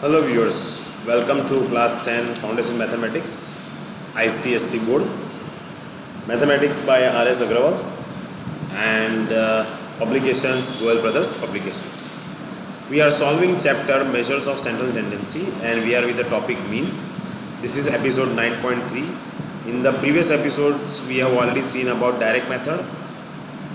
Hello viewers, welcome to class 10 Foundation Mathematics ICSC board Mathematics by R.S. Agrawal and publications Goel Brothers publications. We are solving chapter measures of central tendency and we are with the topic mean. This is episode 9.3. In the previous episodes we have already seen about direct method,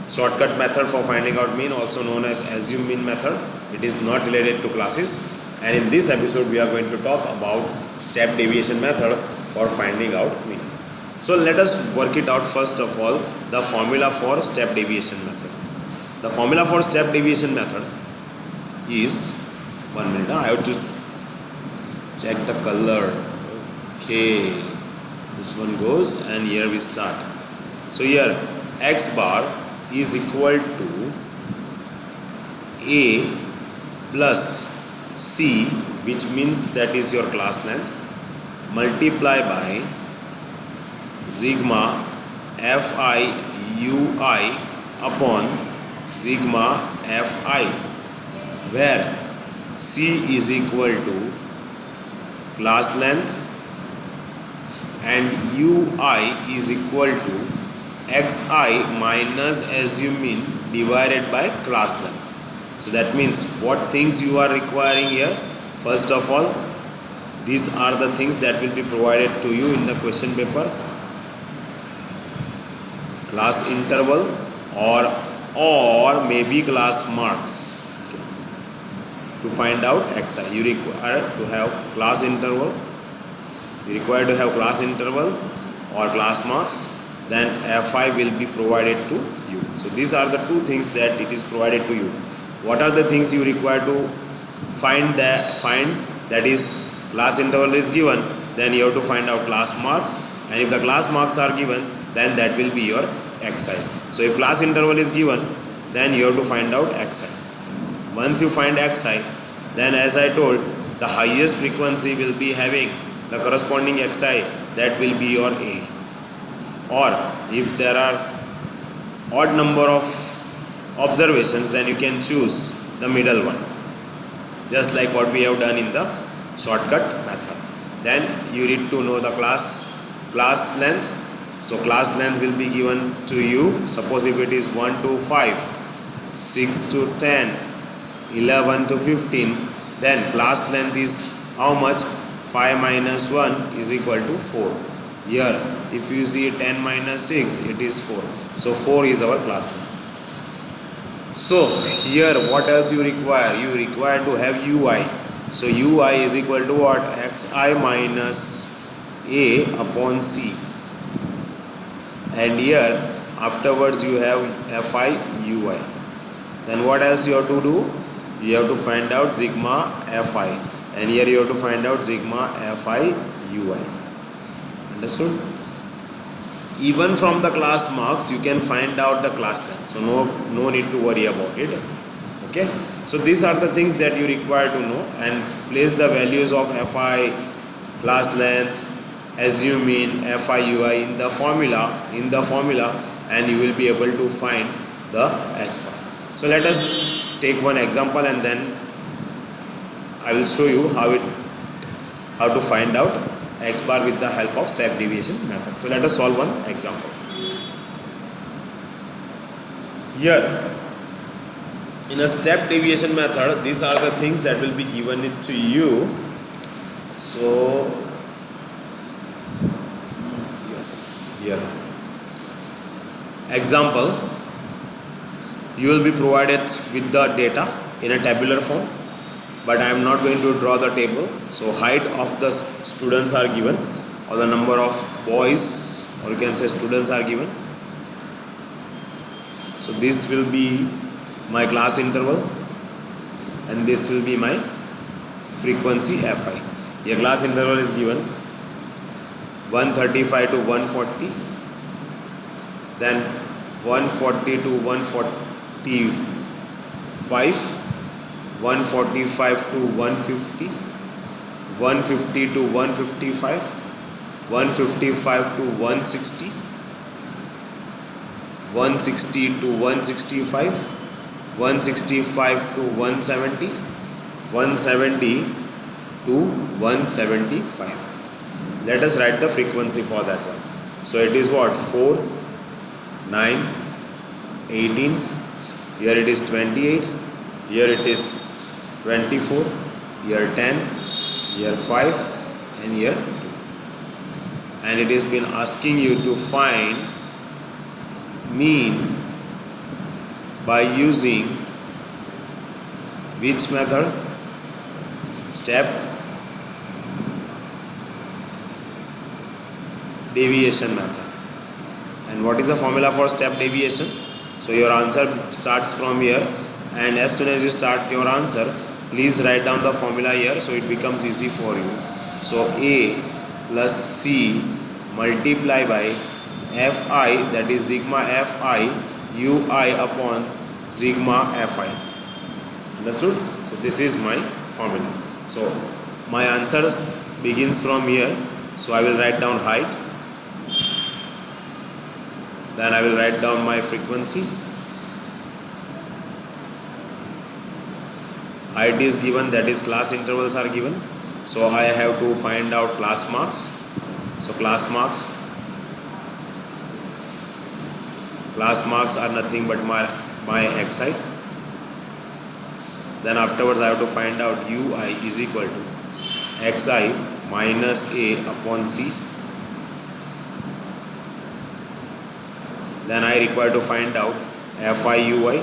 shortcut method for finding out mean, also known as assume mean method. It is not related to classes. And in this episode we are going to talk about step deviation method for finding out mean. So let us work it out. First of all, the formula for step deviation method. The formula for step deviation method is, 1 minute, I have to check the color. Okay, this one goes and here we start. So here x bar is equal to a plus c, which means that is your class length, multiply by sigma fi ui upon sigma fi, where c is equal to class length and ui is equal to xi minus assume mean divided by class length. So that means what things you are requiring here. First of all, these are the things that will be provided to you in the question paper. Class interval or maybe class marks. Okay. To find out xi, you require to have class interval. You require to have class interval or class marks. Then fi will be provided to you. So these are the two things that it is provided to you. What are the things you require to find? That is, class interval is given, then you have to find out class marks, and if the class marks are given, then that will be your xi. So if class interval is given, then you have to find out xi. Once you find xi, then as I told, the highest frequency will be having the corresponding xi, that will be your a. Or if there are odd number of observations, then you can choose the middle one, just like what we have done in the shortcut method. Then you need to know the class length. So class length will be given to you. Suppose if it is 1 to 5, 6 to 10, 11 to 15, then class length is how much? 5 minus 1 is equal to 4. Here if you see 10 minus 6, it is 4. So 4 is our class length. So here what else you require? You require to have ui. So ui is equal to what? xi minus a upon c. And here afterwards you have fi ui. Then what else you have to do? You have to find out sigma fi. And here you have to find out sigma fi ui. Understood? Even from the class marks you can find out the class length, so no need to worry about it. Okay, so these are the things that you require to know, and place the values of fi, class length, assume mean, fi ui in the formula, and you will be able to find the x bar. So let us take one example and then I will show you how to find out x bar with the help of step deviation method. So let us solve one example. Here in a step deviation method, these are the things that will be given it to you. So yes, here example, you will be provided with the data in a tabular form, but I am not going to draw the table. So height of the students are given, or the number of boys, or you can say students are given. So this will be my class interval and this will be my frequency fi. Your class interval is given 135 to 140, then 140 to 145, 145 to 150, 150 to 155, 155 to 160, 160 to 165, 165 to 170, 170 to 175. Let us write the frequency for that one. So it is what? 4, 9, 18. Here it is 28. Here it is 24. Here 10. Here 5. And here 2. And it has been asking you to find mean by using which method? Step deviation method. And what is the formula for step deviation? So your answer starts from here, and as soon as you start your answer, please write down the formula here so it becomes easy for you. So A plus C multiply by Fi, that is sigma Fi Ui upon sigma Fi. Understood? So this is my formula. So my answer begins from here. So I will write down height. Then I will write down my frequency. Height is given, that is class intervals are given. So I have to find out class marks. So class marks are nothing but my xi. Then afterwards I have to find out ui is equal to xi minus a upon c. Then I require to find out fi ui,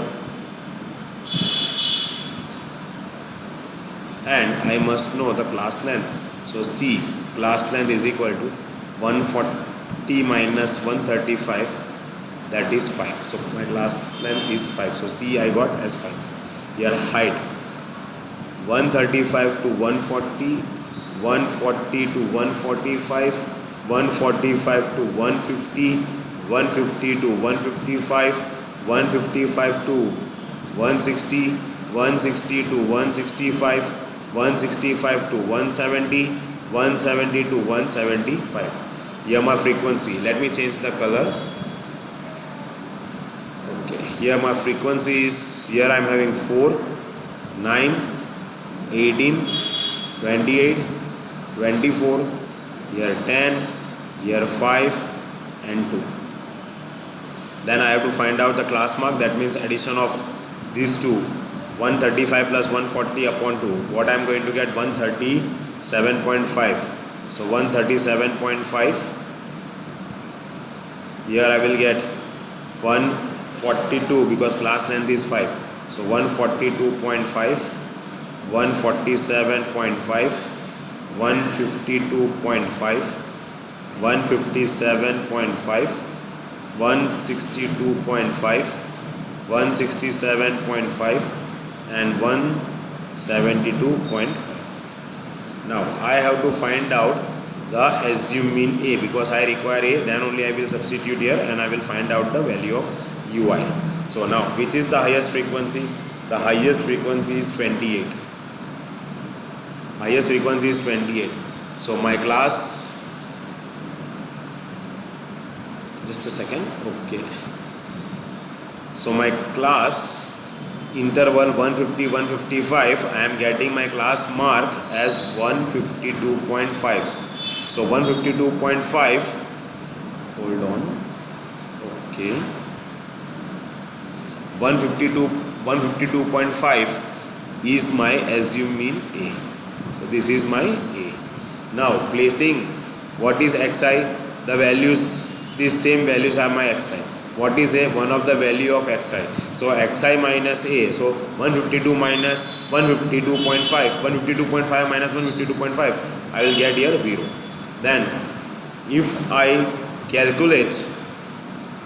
and I must know the class length. So C class length is equal to 140 minus 135, that is 5. So my class length is 5. So C I got as 5. Here height 135 to 140, 140 to 145, 145 to 150, 150 to 155, 155 to 160, 160 to 165, 165 to 170, 170 to 175. Here my frequency. Let me change the color. Okay. Here my frequency is, here I am having 4, 9, 18, 28, 24, here 10, here 5 and 2. Then I have to find out the class mark, that means addition of these two, 135 plus 140 upon 2. What I am going to get? 137.5. So 137.5. Here I will get 142 because class length is 5. So 142.5, 147.5, 152.5, 157.5, 162.5, 167.5 and 172.5. Now I have to find out the assumed mean A, because I require A, then only I will substitute here and I will find out the value of ui. So now which is the highest frequency? The highest frequency is 28. Highest frequency is 28. So my class, just a second, okay. So my class interval 150 155, I am getting my class mark as 152.5. So 152.5, hold on, okay, 152.5 is my assumed mean A. So this is my A. Now placing what is xi, the values, these same values are my xi. What is A? One of the value of xi. So xi minus A. So 152 minus 152.5. 152.5 minus 152.5. I will get here 0. Then if I calculate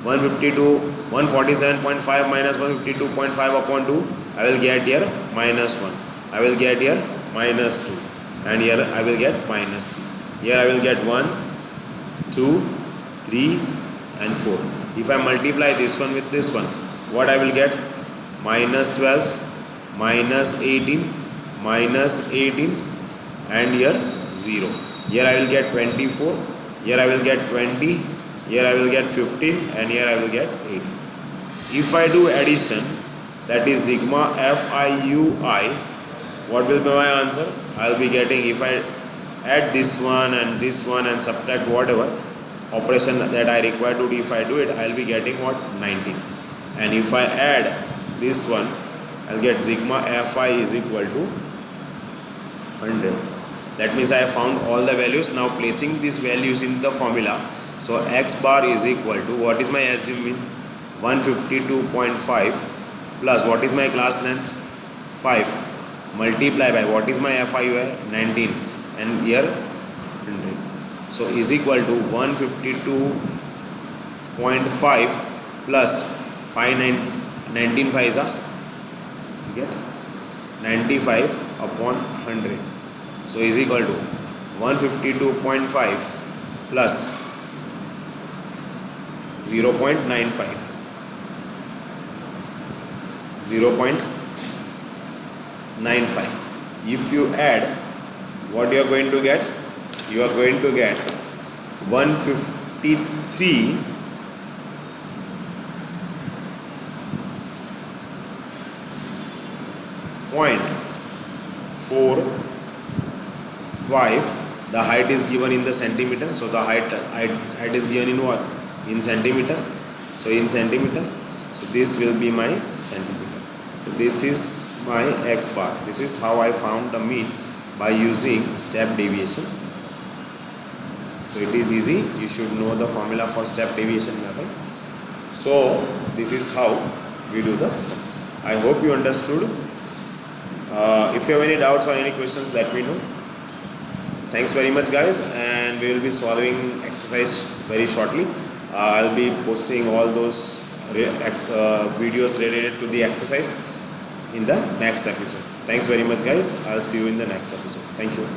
147.5 minus 152.5 upon 2, I will get here minus 1. I will get here minus 2. And here I will get minus 3. Here I will get 1, 2, 3 and 4. If I multiply this one with this one, what I will get? Minus 12, minus 18, minus 18 and here 0. Here I will get 24, here I will get 20, here I will get 15 and here I will get 18. If I do addition, that is sigma Fi Ui what will be my answer? I'll be getting, if I add this one and subtract whatever operation that I require to do, if I do it, I'll be getting what? 19. And if I add this one, I'll get sigma fi is equal to 100. That means I have found all the values. Now placing these values in the formula, so x bar is equal to, what is my SG mean? 152.5 plus what is my class length? 5 multiply by what is my FIUI? 19, and here 100. So is equal to 152.5 plus 19 5 is a, you get 95 upon 100. So is equal to 152.5 plus 0.95. 0.95. If you add, what you are going to get? You are going to get 153.45. The height is given in the centimeter, so the height is given in what? In centimeter. So in centimeter, so this will be my centimeter. So this is my x bar. This is how I found the mean by using step deviation. So it is easy. You should know the formula for step deviation method. So this is how we do the sum. I hope you understood. If you have any doubts or any questions, let me know. Thanks very much, guys, and we will be solving exercise very shortly. I'll be posting all those videos related to the exercise in the next episode. Thanks very much, guys. I'll see you in the next episode. Thank you.